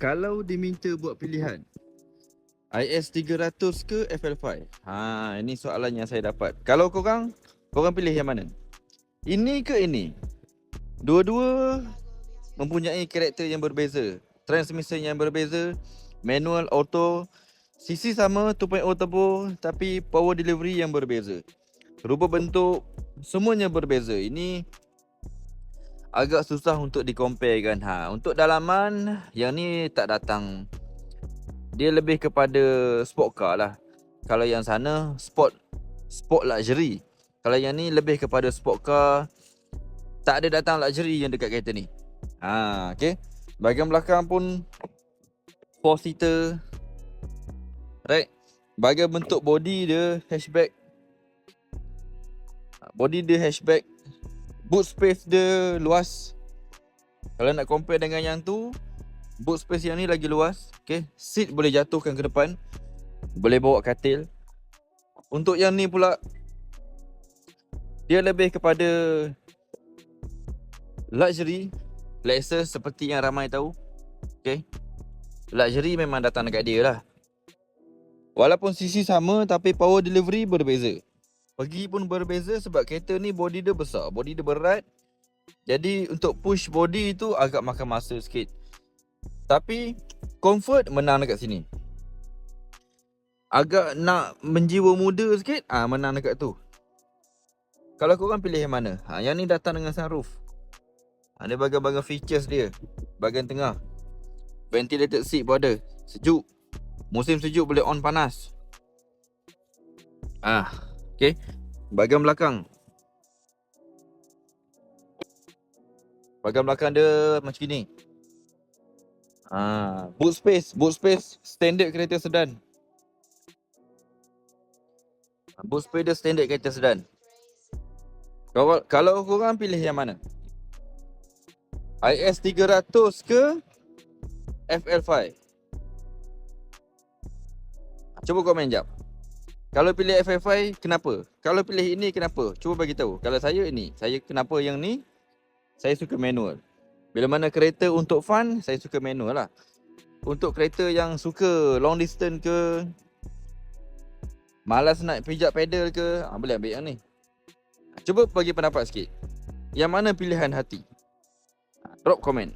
Kalau diminta buat pilihan, IS300 ke FL5? Ini soalan yang saya dapat. Kalau korang pilih yang mana? Ini ke ini? Dua-dua mempunyai karakter yang berbeza, transmission yang berbeza, manual, auto, CC sama, 2.0 turbo, tapi power delivery yang berbeza. Rupa bentuk, semuanya berbeza. Ini agak susah untuk di-compare kan. Untuk dalaman, yang ni tak datang. Dia lebih kepada sport car lah. Kalau yang sana sport luxury. Kalau yang ni lebih kepada sport car. Tak ada datang luxury yang dekat kereta ni. Okay. Bahagian belakang pun 4-seater. Right. Bahagian bentuk body dia hatchback. Boot space dia luas. Kalau nak compare dengan yang tu, boot space yang ni lagi luas. Okay. Seat boleh jatuhkan ke depan, boleh bawa katil. Untuk yang ni pula, dia lebih kepada luxury. Lexus seperti yang ramai tahu. Okay. Luxury memang datang dekat dia lah. Walaupun CC sama, tapi power delivery berbeza. Pergi pun berbeza sebab kereta ni body dia besar, body dia berat. Jadi untuk push body tu agak makan masa sikit. Tapi comfort menang dekat sini. Agak nak menjiwa muda sikit, menang dekat tu. Kalau korang pilih yang mana? Yang ni datang dengan sunroof. Ada bahagian-bahagian features dia. Bahagian tengah, ventilated seat pun ada. Sejuk. Musim sejuk boleh on panas. Okay. Bahagian belakang. Bahagian belakang dia macam ni. Boot space standard kereta sedan. Boot space dia standard kereta sedan. Kalau korang pilih yang mana? IS300 ke FL5? Cuba komen jap. Kalau pilih FL5 kenapa? Kalau pilih ini kenapa? Cuba bagi tahu. Kalau saya ini, saya kenapa yang ni? Saya suka manual. Bila mana kereta untuk fun, saya suka manual lah. Untuk kereta yang suka long distance ke, malas nak pijak pedal ke, boleh ambil yang ni. Cuba bagi pendapat sikit. Yang mana pilihan hati? Drop komen.